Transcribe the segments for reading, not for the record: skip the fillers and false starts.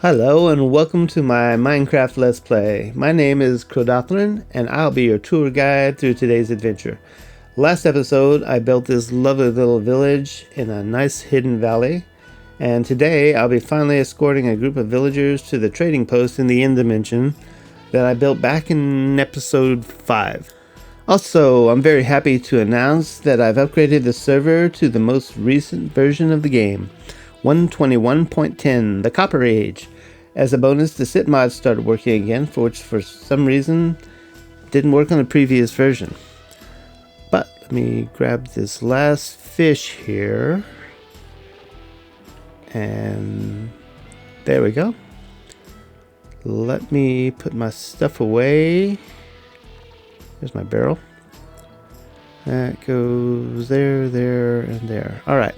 Hello and welcome to my Minecraft Let's Play. My name is Crodothrin and I'll be your tour guide through today's adventure. Last episode I built this lovely little village in a nice hidden valley, and today I'll be finally escorting a group of villagers to the trading post in the end dimension that I built back in episode 5. Also, I'm very happy to announce that I've upgraded the server to the most recent version of the game, 121.10, the Copper Age. As a bonus, the sit mod started working again, which for some reason didn't work on the previous version. But let me grab this last fish here. And there we go. Let me put my stuff away. There's my barrel. That goes there, there, and there. Alright.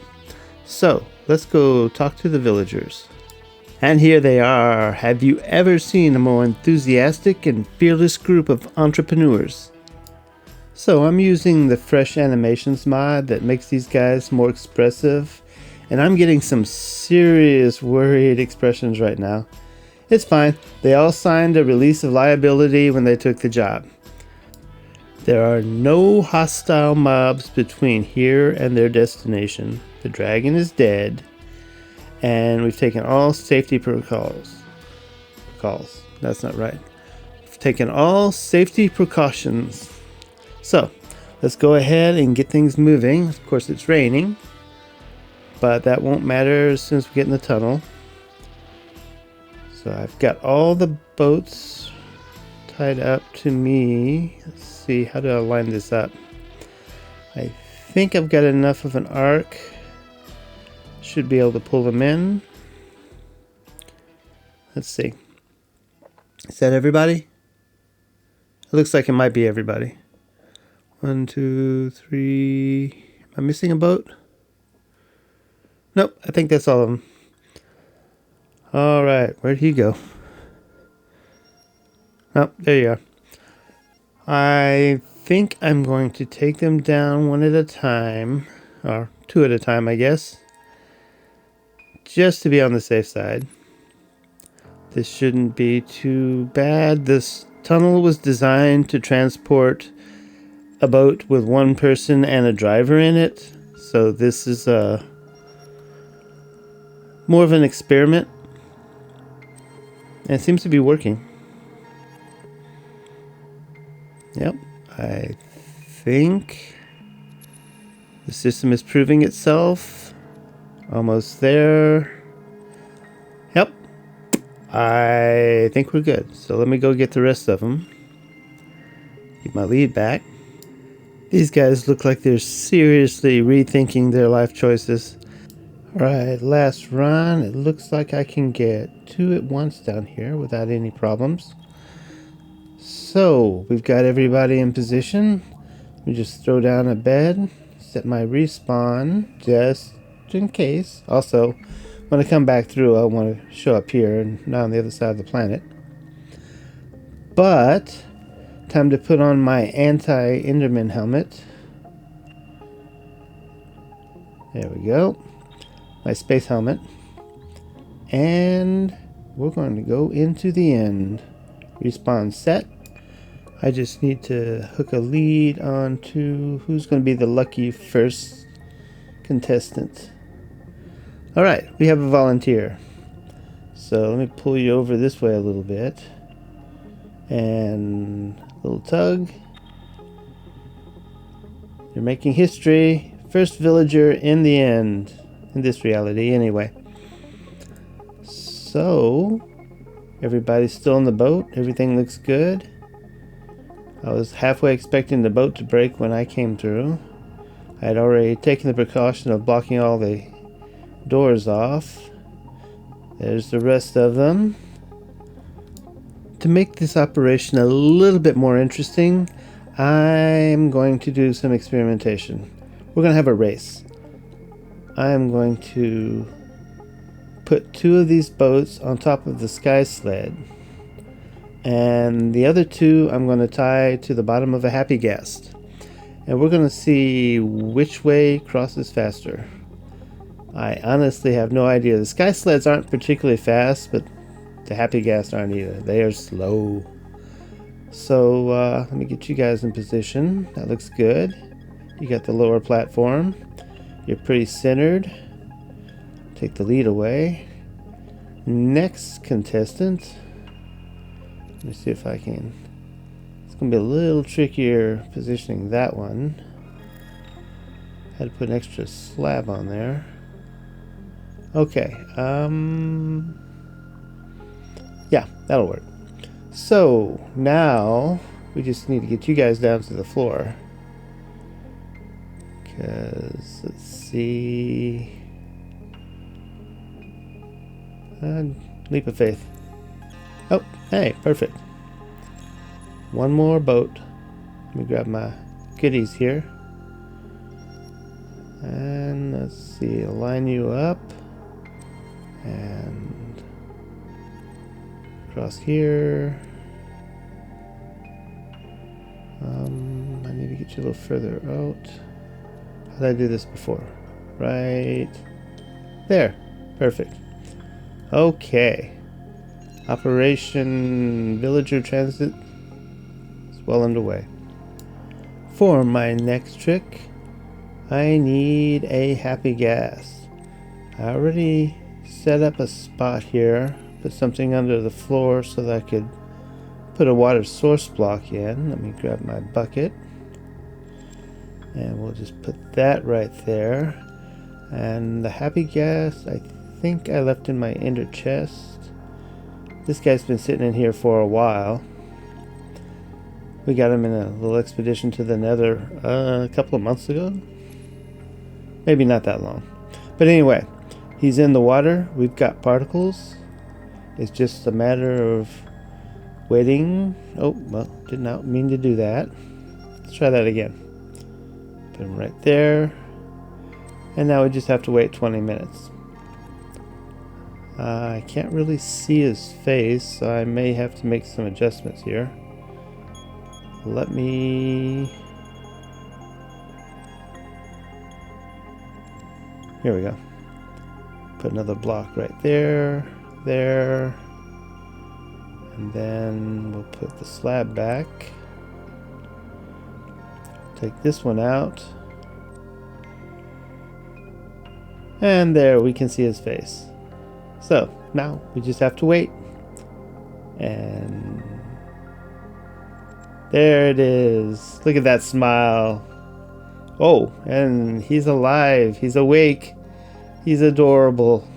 So, let's go talk to the villagers. And here they are. Have you ever seen a more enthusiastic and fearless group of entrepreneurs? So I'm using the Fresh Animations mod that makes these guys more expressive, and I'm getting some serious worried expressions right now. It's fine. They all signed a release of liability when they took the job. There are no hostile mobs between here and their destination. The dragon is dead, and we've taken all safety protocols. That's not right. We've taken all safety precautions. So, let's go ahead and get things moving. Of course, it's raining, but that won't matter as soon as we get in the tunnel. So I've got all the boats tied up to me. Let's see, how do I line this up? I think I've got enough of an arc. Should be able to pull them in. Let's see. Is that everybody? It looks like it might be everybody. 1, 2, 3. Am I missing a boat? Nope, I think that's all of them. Alright, where'd he go? Oh, there you are. I think I'm going to take them down one at a time. Or 2 at a time, I guess. Just to be on the safe side. This shouldn't be too bad. This tunnel was designed to transport a boat with one person and a driver in it. So this is more of an experiment. And it seems to be working. Yep, I think the system is proving itself. Almost there. Yep. I think we're good. So let me go get the rest of them. Get my lead back. These guys look like they're seriously rethinking their life choices. Alright, last run. It looks like I can get 2 at once down here without any problems. So, we've got everybody in position. Let me just throw down a bed. Set my respawn just in case. Also, when I come back through, I want to show up here and not on the other side of the planet. But time to put on my anti-Enderman helmet. There we go. My space helmet. And we're going to go into the end. Respawn set. I just need to hook a lead onto who's going to be the lucky first contestant. Alright, we have a volunteer. So let me pull you over this way a little bit. And a little tug. You're making history. First villager in the end. In this reality, anyway. So, everybody's still in the boat. Everything looks good. I was halfway expecting the boat to break when I came through. I had already taken the precaution of blocking all the doors off. There's the rest of them. To make this operation a little bit more interesting, I'm going to do some experimentation. We're going to have a race. I'm going to put 2 of these boats on top of the Sky Sled. And the other 2 I'm going to tie to the bottom of a Happy Ghast. And we're going to see which way crosses faster. I honestly have no idea. The Sky Sleds aren't particularly fast, but The Happy Ghast aren't either. They are slow. So let me get you guys in position. That looks good. You got the lower platform. You're pretty centered. Take the lead away. Next contestant. Let me see if I can. It's going to be a little trickier positioning that one. Had to put an extra slab on there. Okay. Yeah, that'll work. So now we just need to get you guys down to the floor. Because, let's see. Leap of faith. Oh, hey, perfect. One more boat. Let me grab my goodies here. And let's see, line you up. And across here. I need to get you a little further out. How did I do this before? Right there. Perfect. Okay. Operation Villager Transit is well underway. For my next trick, I need a Happy Ghast. I already set up a spot here. Put something under the floor so that I could put a water source block in. Let me grab my bucket. And we'll just put that right there. And the Happy Ghast, I think I left in my ender chest. This guy's been sitting in here for a while. We got him in a little expedition to the Nether a couple of months ago. Maybe not that long. But anyway, he's in the water. We've got particles. It's just a matter of waiting. Oh, well, did not mean to do that. Let's try that again. Put him right there. And now we just have to wait 20 minutes. I can't really see his face, so I may have to make some adjustments here. Let me... Here we go. Put another block right there, there. And then we'll put the slab back. Take this one out. And there, we can see his face. So, now we just have to wait. And there it is. Look at that smile. Oh, and he's alive. He's awake. He's adorable.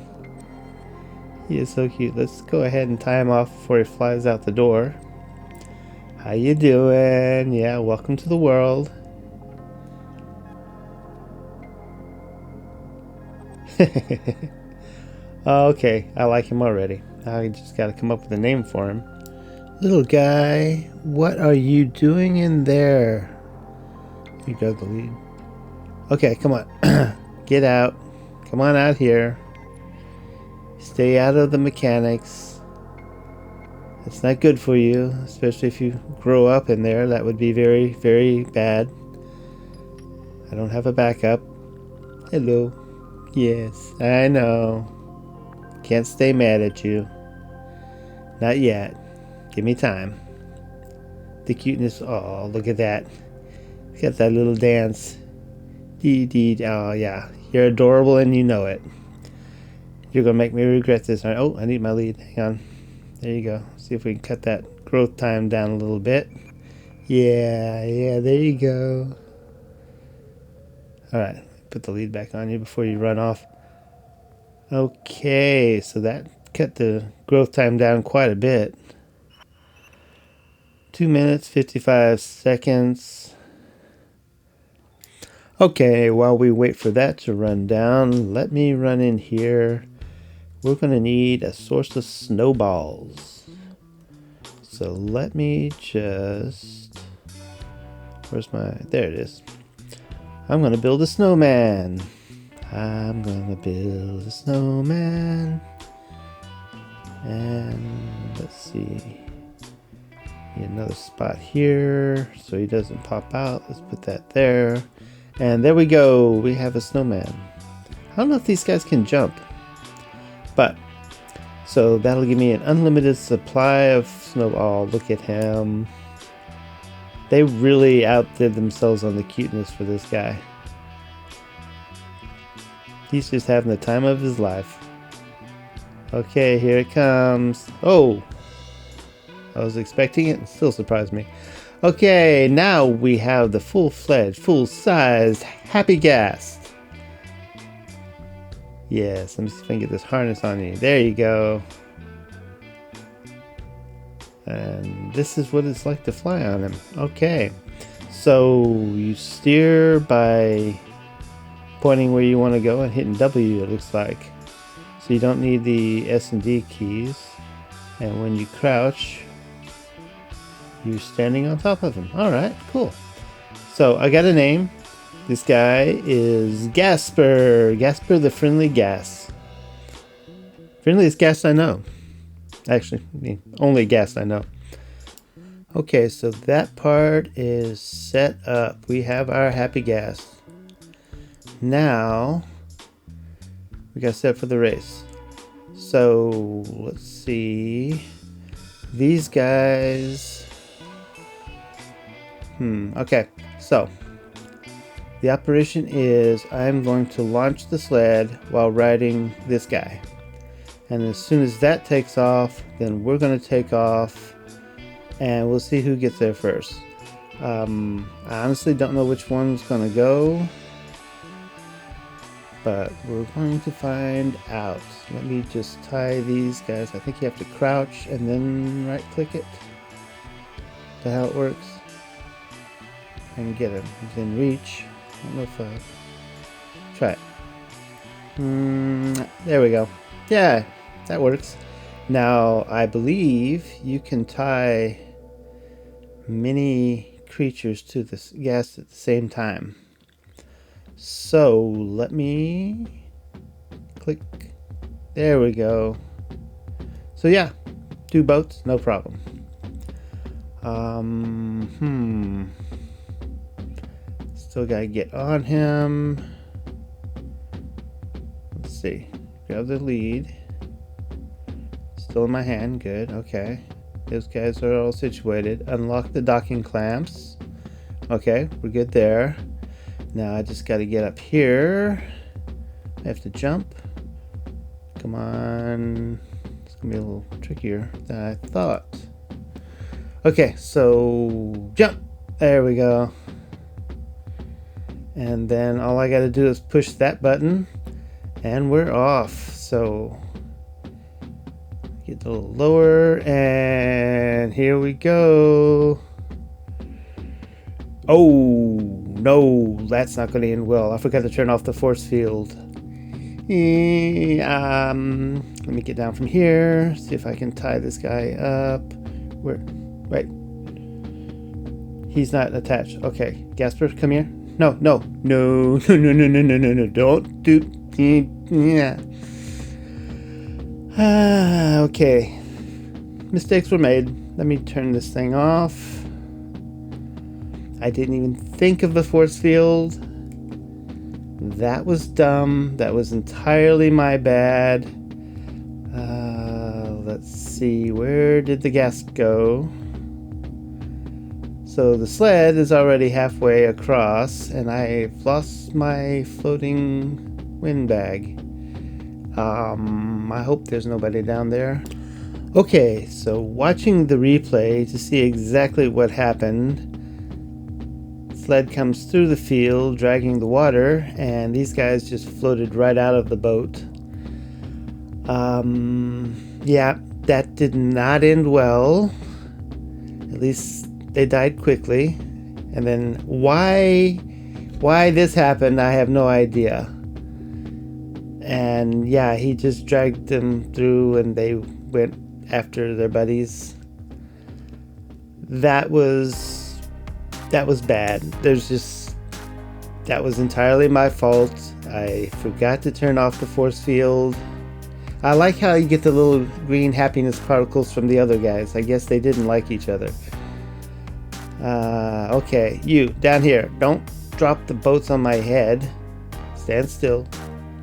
He is so cute. Let's go ahead and tie him off before he flies out the door. How you doing? Yeah, welcome to the world. Okay, I like him already. I just got to come up with a name for him. Little guy, what are you doing in there? You got the lead. Okay, come on. Get out. Come on out here. Stay out of the mechanics. It's not good for you, especially if you grow up in there. That would be very, very bad. I don't have a backup. Hello. Yes, I know. Can't stay mad at you. Not yet. Give me time. The cuteness. Oh, look at that. Got that little dance. Dee dee. Oh, yeah. You're adorable and you know it. You're going to make me regret this. Oh, I need my lead. Hang on. There you go. See if we can cut that growth time down a little bit. Yeah, there you go. Alright. Put the lead back on you before you run off. Okay, so that cut the growth time down quite a bit. 2 minutes, 55 seconds. Okay, while we wait for that to run down, let me run in here. We're going to need a source of snowballs. So let me just... Where's my... There it is. I'm going to build a snowman. I'm going to build a snowman. And let's see. Need another spot here so he doesn't pop out. Let's put that there. And there we go. We have a snowman. I don't know if these guys can jump. But So that'll give me an unlimited supply of snowball. Look at him. They really outdid themselves on the cuteness for this guy. He's just having the time of his life. Okay, here it comes. Oh! I was expecting it and still surprised me. Okay, now we have the full-fledged, full-sized Happy Ghast. Yes, let me see if I can get this harness on you. There you go. And this is what it's like to fly on him. Okay, so you steer by pointing where you want to go and hitting W, it looks like. So you don't need the S and D keys. And when you crouch, you're standing on top of him. Alright, cool. So I got a name. This guy is Gasper. Gasper the Friendly Ghast. Friendliest ghast I know. Actually, the only ghast I know. Okay, so that part is set up. We have our Happy Ghast. Now, we got set for the race. So, let's see. These guys... okay, so... the operation is I'm going to launch the sled while riding this guy. And as soon as that takes off, then we're going to take off and we'll see who gets there first. I honestly don't know which one's going to go, but we're going to find out. Let me just tie these guys. I think you have to crouch and then right click it. Is that how it works? I can get him. He's in reach. I don't know if I try it. There we go. Yeah, that works. Now I believe you can tie many creatures to this ghast at the same time. So let me click. There we go. So yeah, 2 boats, no problem. Still gotta get on him. Let's see. Grab the lead. Still in my hand. Good. Okay. Those guys are all situated. Unlock the docking clamps. Okay, we're good there. Now I just gotta get up here. I have to jump. Come on. It's gonna be a little trickier than I thought. Okay, so jump. There we go. And then all I gotta do is push that button and we're off. So get a little lower and here we go. Oh no, that's not gonna end well. I forgot to turn off the force field. Let me get down from here, see if I can tie this guy up. Where? Wait. He's not attached. Okay, Gasper, come here. No, don't do. Yeah. Okay. Mistakes were made. Let me turn this thing off. I didn't even think of the force field. That was dumb. That was entirely my bad. Let's see. Where did the ghast go? So the sled is already halfway across, and I've lost my floating wind bag. I hope there's nobody down there. Okay, so watching the replay to see exactly what happened, sled comes through the field, dragging the water, and these guys just floated right out of the boat. Yeah, that did not end well. At least they died quickly. And then why this happened, I have no idea. And yeah, he just dragged them through and they went after their buddies. That was bad. That was entirely my fault. I forgot to turn off the force field. I like how you get the little green happiness particles from the other guys. I guess they didn't like each other. Okay, you down here. Don't drop the boats on my head. Stand still.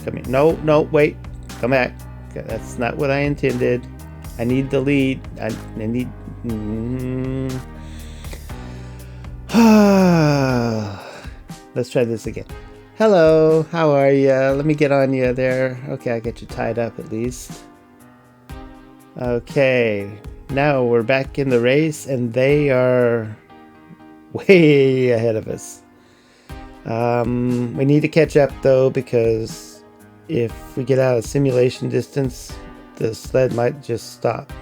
Come here. No, wait. Come back. That's not what I intended. I need delete. I need... Let's try this again. Hello, how are you? Let me get on you there. Okay, I got you tied up at least. Okay, now we're back in the race and they are way ahead of us. We need to catch up though, because if we get out of simulation distance, the sled might just stop.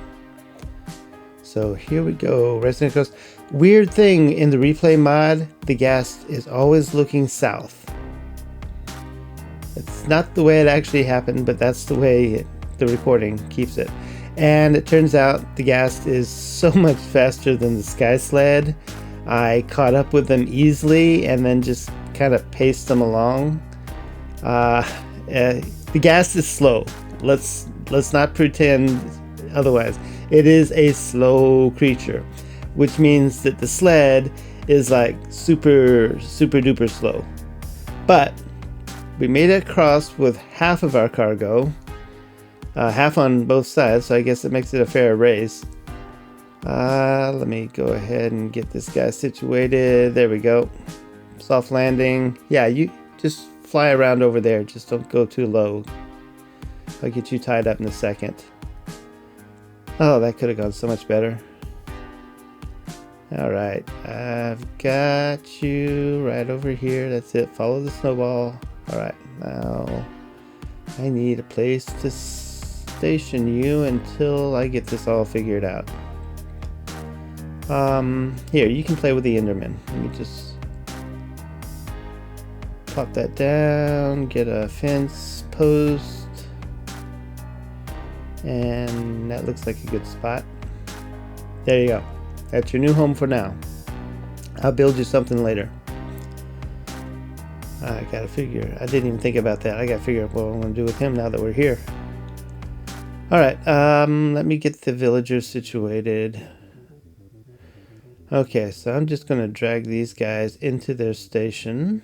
So here we go, Resident Coast. Weird thing in the replay mod, the ghast is always looking south. It's not the way it actually happened, but that's the way the recording keeps it. And it turns out the ghast is so much faster than the Sky Sled. I caught up with them easily and then just kind of paced them along. The ghast is slow. Let's not pretend otherwise. It is a slow creature, which means that the sled is like super duper slow. But we made it across with half of our cargo, half on both sides, so I guess it makes it a fair race. Let me go ahead and get this guy situated. There we go. Soft landing. Yeah, you just fly around over there. Just don't go too low. I'll get you tied up in a second. Oh, that could have gone so much better. Alright, I've got you right over here. That's it. Follow the snowball. Alright, now I need a place to station you until I get this all figured out. Here, you can play with the Enderman. Let me just pop that down, get a fence post, and that looks like a good spot. There you go. That's your new home for now. I'll build you something later. I gotta figure. I didn't even think about that. I gotta figure out what I'm gonna do with him now that we're here. Alright, let me get the villagers situated. Okay, so I'm just gonna drag these guys into their station.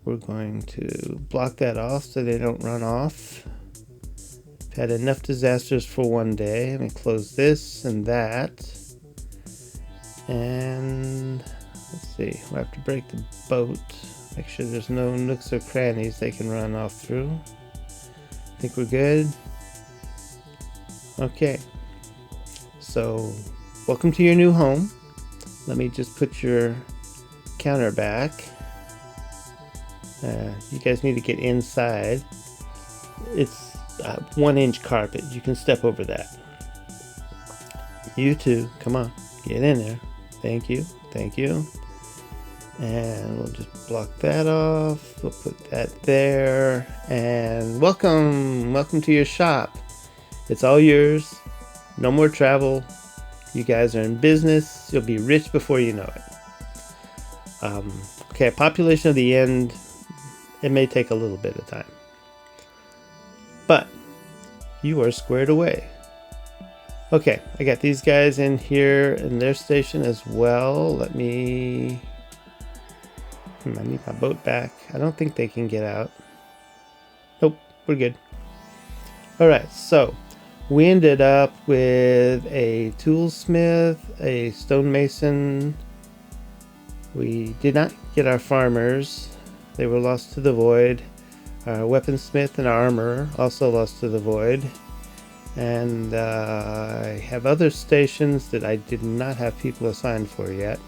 We're going to block that off so they don't run off. Had enough disasters for one day. Let me close this and that. And let's see, we'll have to break the boat. Make sure there's no nooks or crannies they can run off through. I think we're good. Okay. So, welcome to your new home. Let me just put your counter back. You guys need to get inside. It's 1-inch carpet. You can step over that. You too. Come on. Get in there. Thank you. Thank you. And we'll just block that off. We'll put that there. And welcome. Welcome to your shop. It's all yours. No more travel. You guys are in business. You'll be rich before you know it. Okay, population of the end. It may take a little bit of time. But you are squared away. Okay, I got these guys in here in their station as well. Let me... I need my boat back. I don't think they can get out. Nope, we're good. Alright, so we ended up with a toolsmith, a stonemason. We did not get our farmers. They were lost to the void. Our weaponsmith and armor also lost to the void. And I have other stations that I did not have people assigned for yet.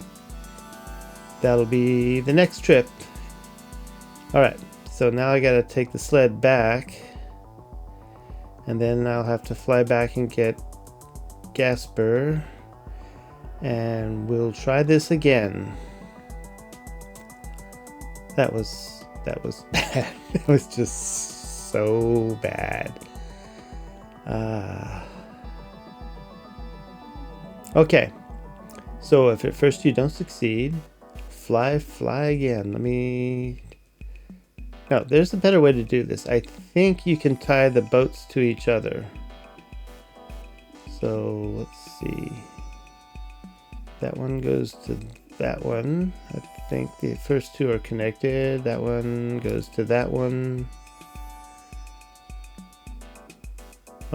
That'll be the next trip. Alright, so now I gotta take the sled back. And then I'll have to fly back and get Gasper. And we'll try this again. That was bad. It was just so bad. Okay. So if at first you don't succeed, fly again. No, there's a better way to do this. I think you can tie the boats to each other. So let's see. That one goes to that one. I think the first two are connected. That one goes to that one.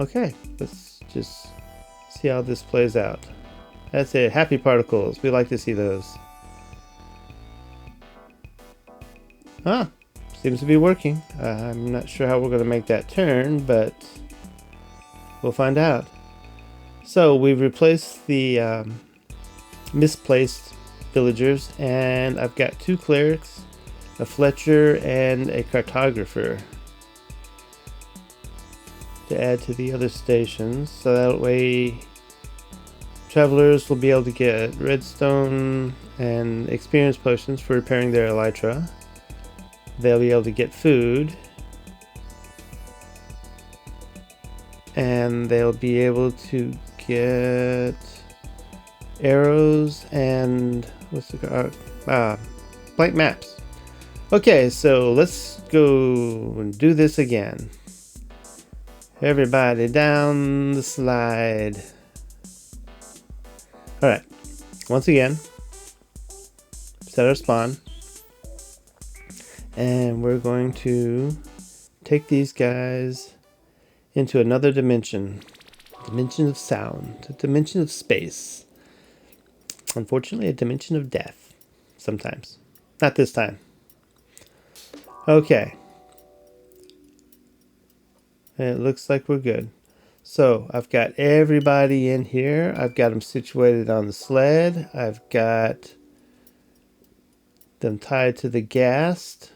Okay, let's just see how this plays out. That's it. Happy particles. We like to see those. Ah, seems to be working. I'm not sure how we're going to make that turn, but we'll find out. So we've replaced the misplaced villagers, and I've got 2 clerics, a Fletcher, and a cartographer to add to the other stations, so that way travelers will be able to get redstone and experience potions for repairing their elytra. They'll be able to get food, and they'll be able to get arrows and blank maps. Okay, so let's go and do this again. Everybody down the slide. Alright, once again, set our spawn. And we're going to take these guys into another dimension. A dimension of sound. A dimension of space. Unfortunately, a dimension of death. Sometimes. Not this time. Okay. It looks like we're good. So, I've got everybody in here. I've got them situated on the sled. I've got them tied to the ghast.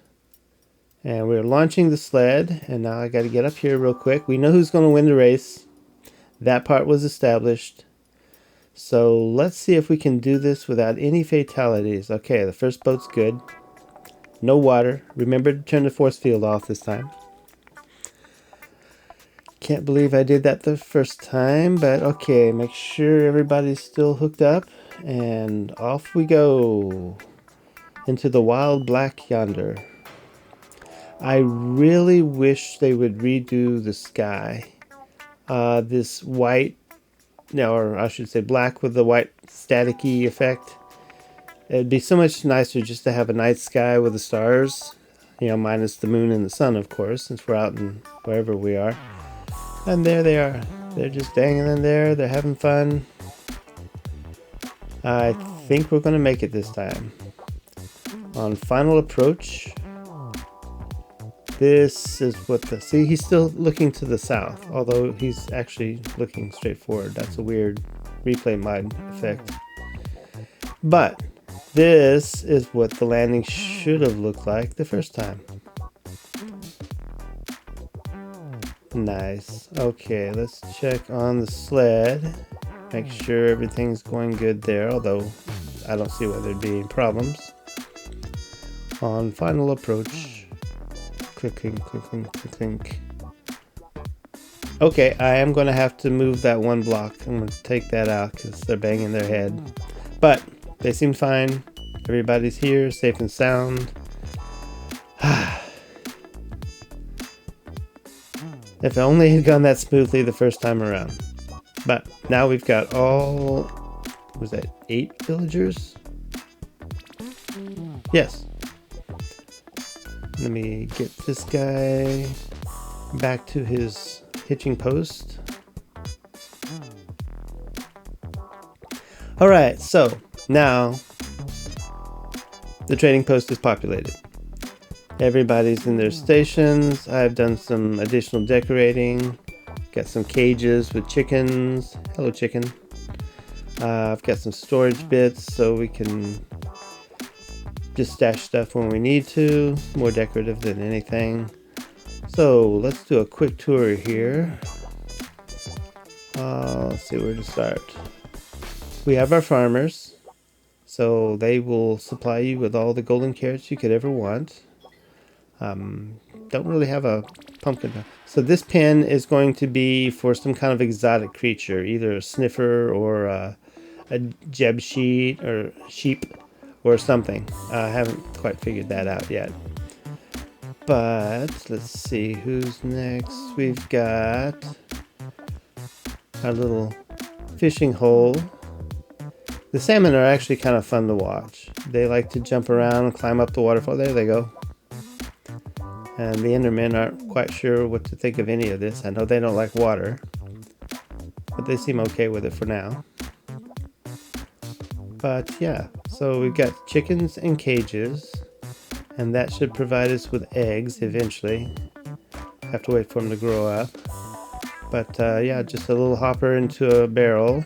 And we're launching the sled. And now I got to get up here real quick. We know who's going to win the race. That part was established. So, let's see if we can do this without any fatalities. Okay, the first boat's good. No water. Remember to turn the force field off this time. Can't believe I did that the first time, but okay, make sure everybody's still hooked up, and off we go into the wild black yonder. I really wish they would redo the sky. This white, or I should say black with the white staticky effect. It'd be so much nicer just to have a night sky with the stars, minus the moon and the sun, of course, since we're out in wherever we are. And there they are. They're just hanging in there. They're having fun. I think we're going to make it this time. On final approach. This is what see, he's still looking to the south. Although he's actually looking straight forward. That's a weird replay mod effect. But this is what the landing should have looked like the first time. Nice. Okay, let's check on the sled. Make sure everything's going good there, although I don't see why there'd be any problems. On final approach. Click, click, click, click, click, click. Okay, I am going to have to move that one block. I'm going to take that out because they're banging their head. But they seem fine. Everybody's here, safe and sound. If I only had gone that smoothly the first time around. But now we've got all, was that 8 villagers? Yes. Let me get this guy back to his hitching post. Alright, so now the trading post is populated. Everybody's in their stations. I've done some additional decorating. Got some cages with chickens. Hello, chicken. I've got some storage bits so we can just stash stuff when we need to. More decorative than anything. So let's do a quick tour here. Let's see where to start. We have our farmers. So they will supply you with all the golden carrots you could ever want. Don't really have a pumpkin. So this pen is going to be for some kind of exotic creature, either a sniffer or a jeb sheet or sheep or something. I haven't quite figured that out yet. But let's see who's next. We've got our little fishing hole. The salmon are actually kind of fun to watch. They like to jump around and climb up the waterfall. There they go. And the Endermen aren't quite sure what to think of any of this. I know they don't like water. they seem okay with it for now. But yeah, so we've got chickens in cages, and that should provide us with eggs eventually. Have to wait for them to grow up. But yeah, just a little hopper into a barrel.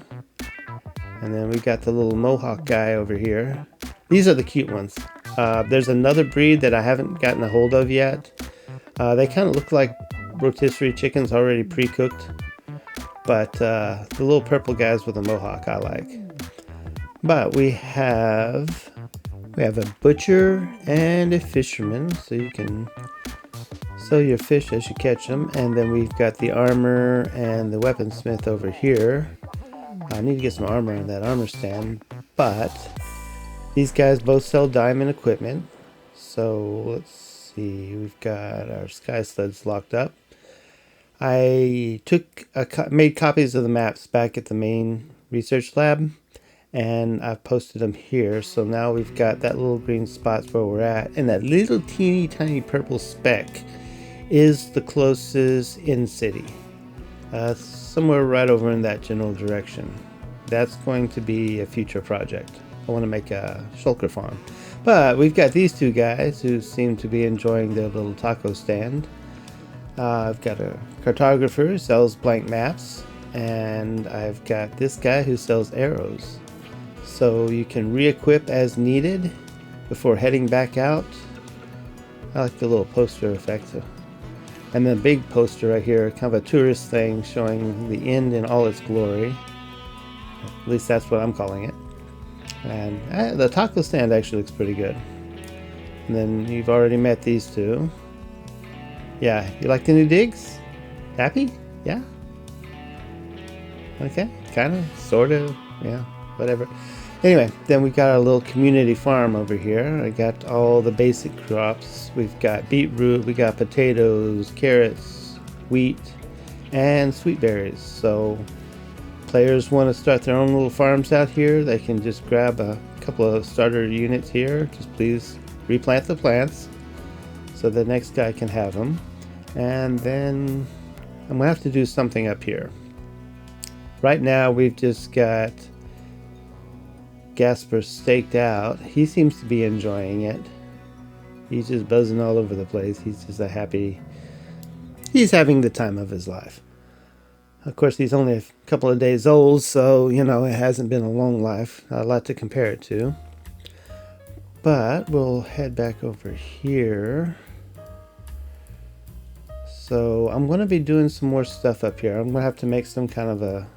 And then we got the little mohawk guy over here. These are the cute ones. There's another breed that I haven't gotten a hold of yet. They kind of look like rotisserie chickens already pre-cooked. But the little purple guys with a mohawk I like. But we have a butcher and a fisherman, so you can sell your fish as you catch them. And then we've got the armor and the weaponsmith over here. I need to get some armor on that armor stand, but these guys both sell diamond equipment. So let's see, we've got our Sky Sleds locked up. I made copies of the maps back at the main research lab, and I've posted them here. So now we've got that little green spot where we're at, and that little teeny tiny purple speck is the closest in-city. Somewhere right over in that general direction. That's going to be a future project. I want to make a shulker farm. But we've got these two guys who seem to be enjoying their little taco stand. I've got a cartographer who sells blank maps, and I've got this guy who sells arrows. So you can re-equip as needed before heading back out. I like the little poster effect. And the big poster right here, kind of a tourist thing showing the end in all its glory. At least that's what I'm calling it. And the taco stand actually looks pretty good. And then you've already met these two. Yeah, you like the new digs? Happy? Yeah? Okay, kind of, sort of, yeah, whatever. Anyway, then we got our little community farm over here. I got all the basic crops. We've got beetroot, we got potatoes, carrots, wheat, and sweet berries. So players want to start their own little farms out here, they can just grab a couple of starter units here. Just please replant the plants so the next guy can have them. And then I'm gonna have to do something up here. Right now we've just got Gasper staked out. He seems to be enjoying it. He's just buzzing all over the place. He's just he's having the time of his life. Of course, he's only a couple of days old, so you know, it hasn't been a long life. Not a lot to compare it to. But we'll head back over here. So I'm going to be doing some more stuff up here. I'm going to have to make some kind of a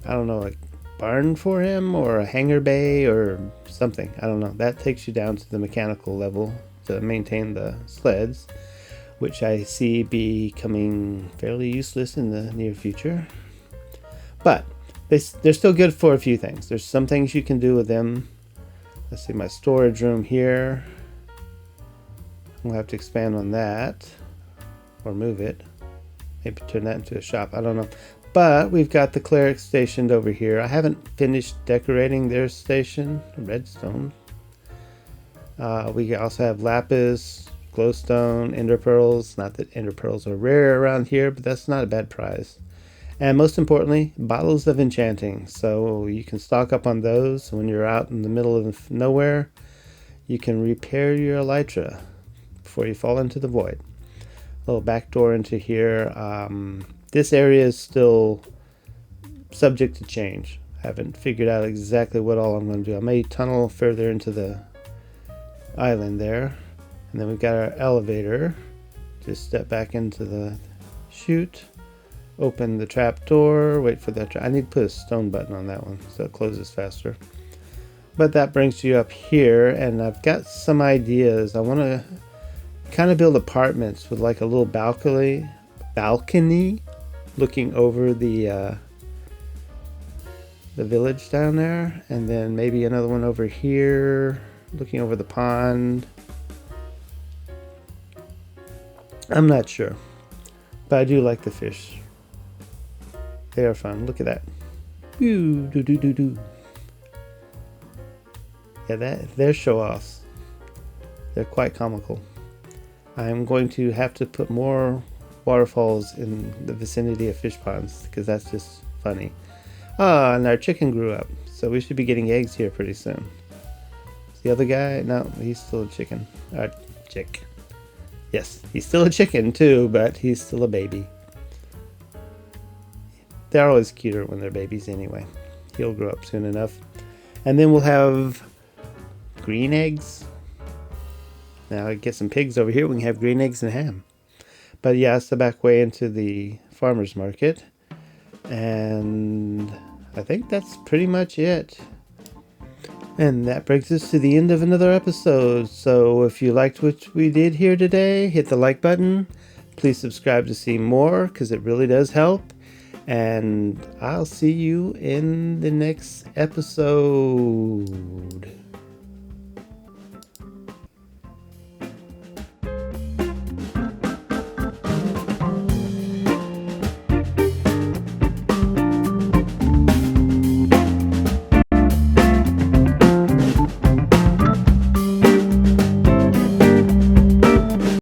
I don't know, like barn for him, or a hangar bay or something. I don't know. That takes you down to the mechanical level to maintain the sleds, which I see becoming fairly useless in the near future. But they're still good for a few things. There's some things you can do with them. Let's see, my storage room here. We'll have to expand on that or move it. Maybe turn that into a shop. I don't know. But we've got the clerics stationed over here. I haven't finished decorating their station. Redstone. We also have lapis, glowstone, ender pearls. Not that ender pearls are rare around here, but that's not a bad prize. And most importantly, bottles of enchanting. So you can stock up on those. When you're out in the middle of nowhere, you can repair your elytra before you fall into the void. A little back door into here. This area is still subject to change. I haven't figured out exactly what all I'm going to do. I may tunnel further into the island there. And then we've got our elevator. Just step back into the chute. Open the trap door. Wait for that. I need to put a stone button on that one so it closes faster. But that brings you up here. And I've got some ideas. I want to kind of build apartments with like a little balcony looking over the village down there, and then maybe another one over here looking over the pond. I'm not sure, but I do like the fish. They are fun. Look at that. Ooh, do do do do. Yeah, they're show-offs. They're quite comical. I'm going to have to put more waterfalls in the vicinity of fish ponds, because that's just funny. Ah, and our chicken grew up, so we should be getting eggs here pretty soon. The other guy, no, he's still a chicken. Chick. Yes, he's still a chicken too, but he's still a baby. They're always cuter when they're babies anyway. He'll grow up soon enough. And then we'll have green eggs. Now I get some pigs over here, we can have green eggs and ham. But yeah, it's the back way into the farmer's market. And I think that's pretty much it. And that brings us to the end of another episode. So if you liked what we did here today, hit the like button. Please subscribe to see more, because it really does help. And I'll see you in the next episode.